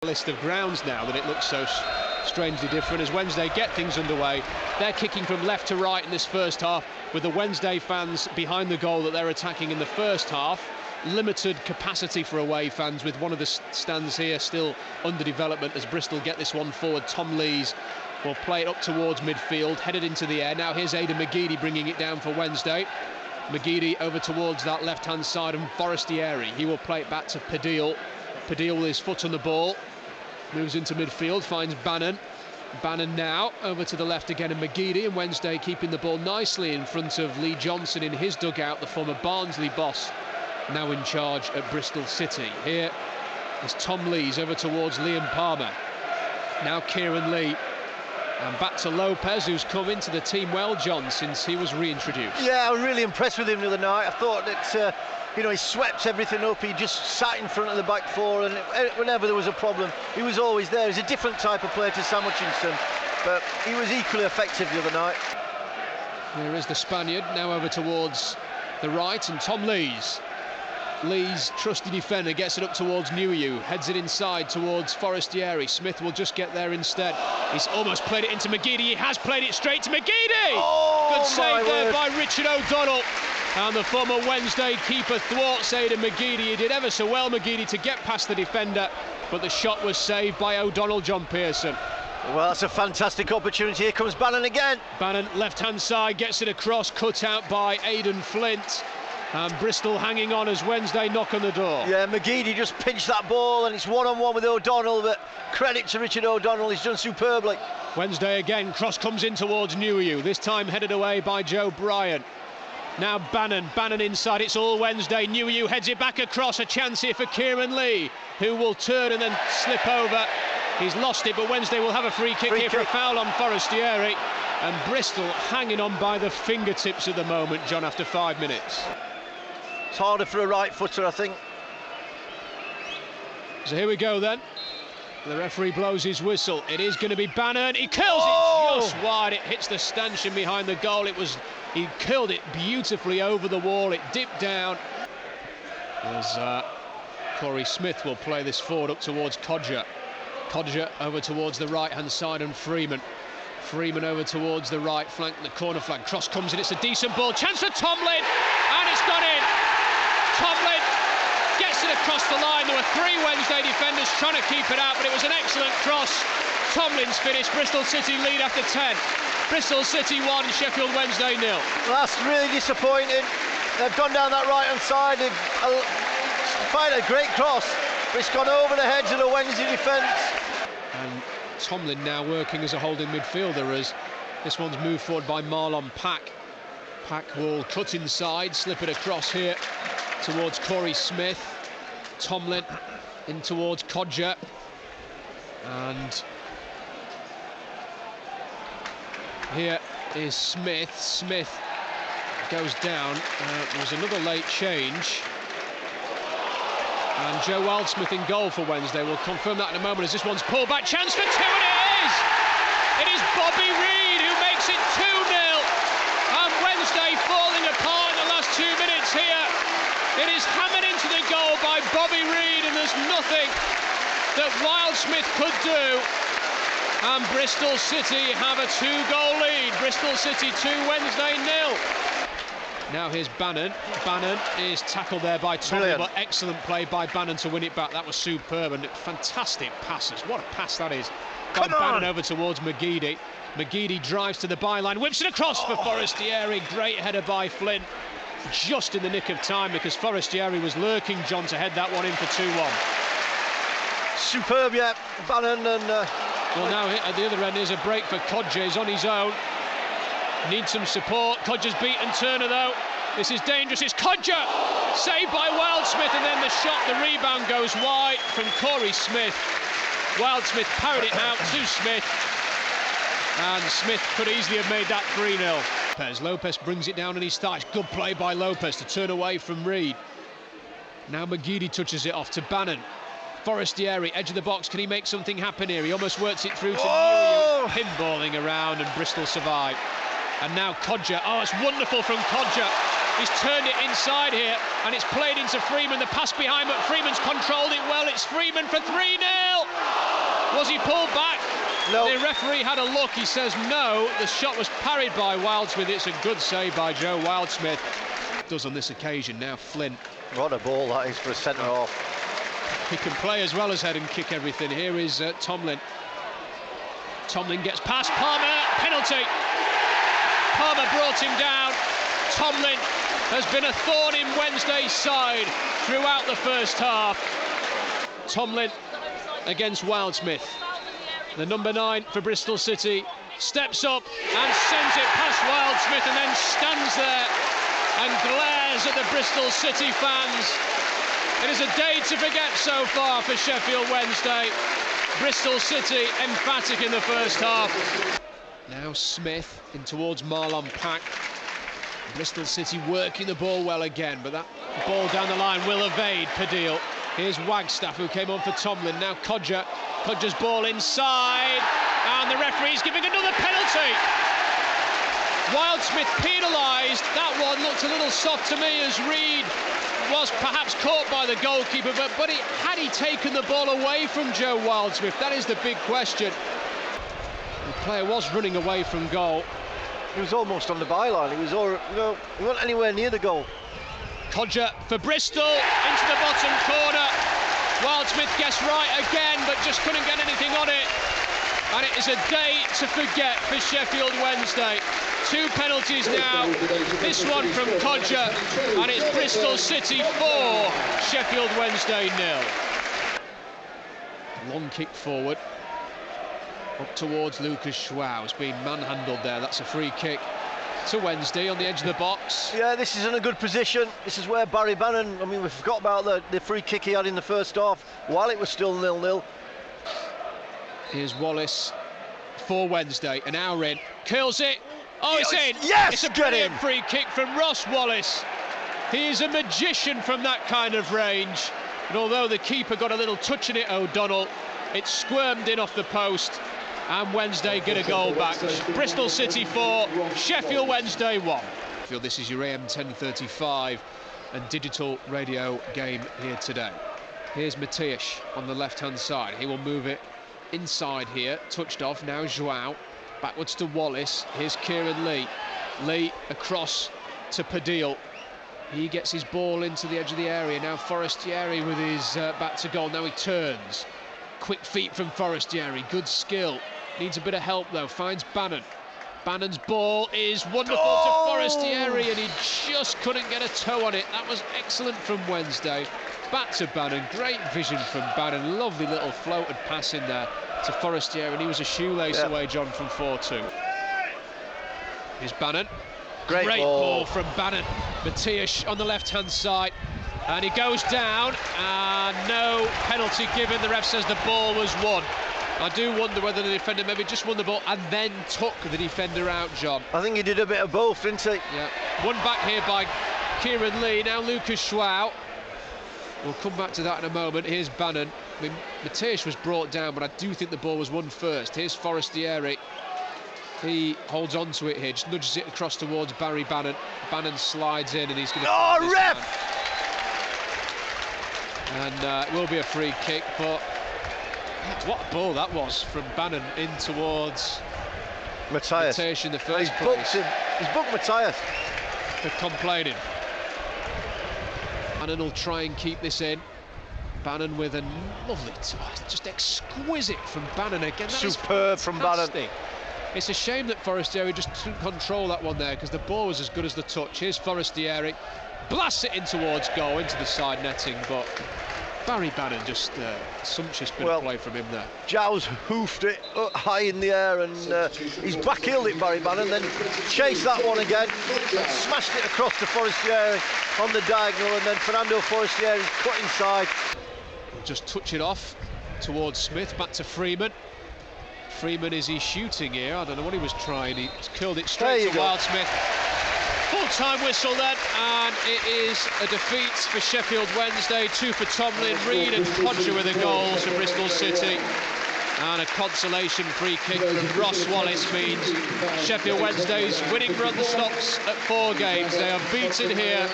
list of grounds now that it looks so strangely different as Wednesday get things underway. They're kicking from left to right in this first half, with the Wednesday fans behind the goal that they're attacking in the first half. Limited capacity for away fans, with one of the stands here still under development as Bristol get this one forward. Tom Lees will play it up towards midfield, headed into the air. Now here's Aidan McGeady bringing it down for Wednesday. McGeady over towards that left-hand side, and Forestieri, he will play it back to Padil. Padil with his foot on the ball, moves into midfield, finds Bannon. Bannon now over to the left again, and McGeady, and Wednesday keeping the ball nicely in front of Lee Johnson in his dugout, the former Barnsley boss, now in charge at Bristol City. Here is Tom Lees over towards Liam Palmer. Now Kieran Lee. And back to Lopez, who's come into the team well, John, since he was reintroduced. Yeah, I was really impressed with him the other night. I thought that, he swept everything up. He just sat in front of the back four, and whenever there was a problem, he was always there. He's a different type of player to Sam Hutchinson, but he was equally effective the other night. There is the Spaniard, now over towards the right, and Tom Lees. Lee's trusty defender gets it up towards Nuhiu, heads it inside towards Forestieri. Smith will just get there instead. He's almost played it into McGeady. He has played it straight to McGeady. Good save there by Richard O'Donnell. And the former Wednesday keeper thwarts Aidan McGeady. He did ever so well, McGeady, to get past the defender, but the shot was saved by O'Donnell, John Pearson. Well, that's a fantastic opportunity. Here comes Bannon again. Bannon, left-hand side, gets it across, cut out by Aidan Flint. And Bristol hanging on as Wednesday knock on the door. Yeah, McGeady just pinched that ball, and it's one-on-one with O'Donnell, but credit to Richard O'Donnell, he's done superbly. Wednesday again, cross comes in towards Nuhiu, this time headed away by Joe Bryan. Now Bannon inside, it's all Wednesday. Nuhiu heads it back across, a chance here for Kieran Lee, who will turn and then slip over. He's lost it, but Wednesday will have a free kick here for a foul on Forestieri. And Bristol hanging on by the fingertips at the moment, John, after 5 minutes. It's harder for a right footer, I think. So here we go then. The referee blows his whistle. It is going to be Bannon. He curls it just wide. It hits the stanchion behind the goal. He curled it beautifully over the wall. It dipped down. As Corey Smith will play this forward up towards Kodjia. Kodjia over towards the right-hand side, and Freeman over towards the right flank, the corner flag. Cross comes in, it's a decent ball. Chance for Tomlin, and it's gone in. Tomlin gets it across the line. There were 3 Wednesday defenders trying to keep it out, but it was an excellent cross. Tomlin's finished. Bristol City lead after 10. Bristol City 1, Sheffield Wednesday 0. Well, that's really disappointing. They've gone down that right-hand side. They've fired a great cross, but it's gone over the heads of the Wednesday defence. And Tomlin now working as a holding midfielder, as this one's moved forward by Marlon Pack. Pack will cut inside, slip it across here towards Corey Smith. Tomlin in towards Kodjia, and here is Smith. Smith goes down. There was another late change, and Joe Wildsmith in goal for Wednesday. We'll confirm that in a moment as this one's pulled back. Chance for 2, and it is! It is Bobby Reid who makes it 2-0. And Wednesday falling apart in the last 2 minutes here. It is hammered into the goal by Bobby Reid, and there's nothing that Wildsmith could do. And Bristol City have a 2-goal lead. Bristol City 2, Wednesday 0. Now here's Bannon. Bannon is tackled there by Tomlin, but excellent play by Bannon to win it back. That was superb, and fantastic passes. What a pass that is. By Bannon over towards McGeady. McGeady drives to the byline, whips it across for Forestieri. Great header by Flint. Just in the nick of time, because Forestieri was lurking, John, to head that one in for 2-1. Superb, yeah. Bannon and... Well, now at the other end is a break for Kodjia. He's on his own. Needs some support. Kodjia's beaten Turner, though. This is dangerous. It's Kodjia! Saved by Wildsmith, and then the shot, the rebound goes wide from Corey Smith. Wildsmith parried it out to Smith, and Smith could easily have made that 3-0. Lopez brings it down and he starts. Good play by Lopez to turn away from Reid. Now McGeady touches it off to Bannon. Forestieri, edge of the box. Can he make something happen here? He almost works it through to Nuhiu. Pinballing around, and Bristol survive. And now Kodjia. Oh, it's wonderful from Kodjia. He's turned it inside here, and it's played into Freeman. The pass behind, but Freeman's controlled it well. It's Freeman for 3-0. Was he pulled back? No. The referee had a look. He says no. The shot was parried by Wildsmith. It's a good save by Joe Wildsmith. Does on this occasion now. Flint. What a ball that is for a centre half. He can play as well as head and kick everything. Here is Tomlin. Tomlin gets past Palmer. Penalty. Palmer brought him down. Tomlin has been a thorn in Wednesday's side throughout the first half. Tomlin against Wildsmith. The number 9 for Bristol City steps up and sends it past Wildsmith and then stands there and glares at the Bristol City fans. It is a day to forget so far for Sheffield Wednesday. Bristol City emphatic in the first half. Now Smith in towards Marlon Pack. Bristol City working the ball well again, but that ball down the line will evade Padil. Here's Wagstaff, who came on for Tomlin. Now Kodjia. Kodjia's ball inside, and the referee's giving another penalty. Wildsmith penalised. That one looked a little soft to me, as Reid was perhaps caught by the goalkeeper, but had he taken the ball away from Joe Wildsmith? That is the big question. The player was running away from goal. He was almost on the byline. He wasn't anywhere near the goal. Kodjia for Bristol into the bottom corner. Wildsmith guessed right again, but just couldn't get anything on it. And it is a day to forget for Sheffield Wednesday. 2 penalties now. This one from Kodjia, and it's Bristol City 4, Sheffield Wednesday 0. Long kick forward. Up towards Lucas Schwau. Has been manhandled there. That's a free kick to Wednesday on the edge of the box. Yeah, this is in a good position. This is where Barry Bannon, I mean, we forgot about the free kick he had in the first half while it was still 0-0. Here's Wallace for Wednesday, an hour in, curls it. Oh, it's in! Yes, it's a brilliant free kick from Ross Wallace. He is a magician from that kind of range. And although the keeper got a little touch in it, O'Donnell, it squirmed in off the post, and Wednesday get a goal back. Bristol City 4, Sheffield Wednesday 1. This is your AM 1035 and digital radio game here today. Here's Matias on the left-hand side. He will move it inside here, touched off. Now João, backwards to Wallace. Here's Kieran Lee. Lee across to Padil. He gets his ball into the edge of the area. Now Forestieri with his back to goal. Now he turns. Quick feet from Forestieri, good skill. Needs a bit of help though, finds Bannon. Bannon's ball is wonderful to Forestieri, and he just couldn't get a toe on it. That was excellent from Wednesday. Back to Bannon, great vision from Bannon. Lovely little floated pass in there to Forestieri, and he was a shoelace away, John, from 4-2. Here's Bannon. Great ball from Bannon. Matias on the left-hand side. And he goes down, and no penalty given. The ref says the ball was won. I do wonder whether the defender maybe just won the ball and then took the defender out, John. I think he did a bit of both, didn't he? Yeah. One back here by Kieran Lee. Now Lucas Schwau. We'll come back to that in a moment. Here's Bannon. I mean, Matias was brought down, but I do think the ball was won first. Here's Forestieri. He holds on to it here, just nudges it across towards Barry Bannon. Bannon slides in, and he's going to... Oh, ref! And it will be a free kick, but what a ball that was from Bannon in towards Matias in the first place. He's booked Matias for complaining. Bannon will try and keep this in. Bannon with a lovely, just exquisite from Bannon again. That superb from Bannon. It's a shame that Forestieri just couldn't control that one there, because the ball was as good as the touch. Here's Forestieri, blasts it in towards goal, into the side netting, but Barry Bannon just sumptuous bit of play from him there. Giles hoofed it up high in the air, and he's back-heeled it, Barry Bannon, then chased that one again, smashed it across to Forestieri on the diagonal, and then Fernando Forestieri cut inside. We'll just touch it off towards Smith, back to Freeman. Freeman, is he shooting here? I don't know what he was trying. He curled it straight to Wildsmith. Full-time whistle then, and it is a defeat for Sheffield Wednesday. 2 for Tomlin, Reid and Kodjia with the goals for Bristol City. And a consolation free kick from Ross Wallace means Sheffield Wednesday's winning run stops at 4 games. They are beaten here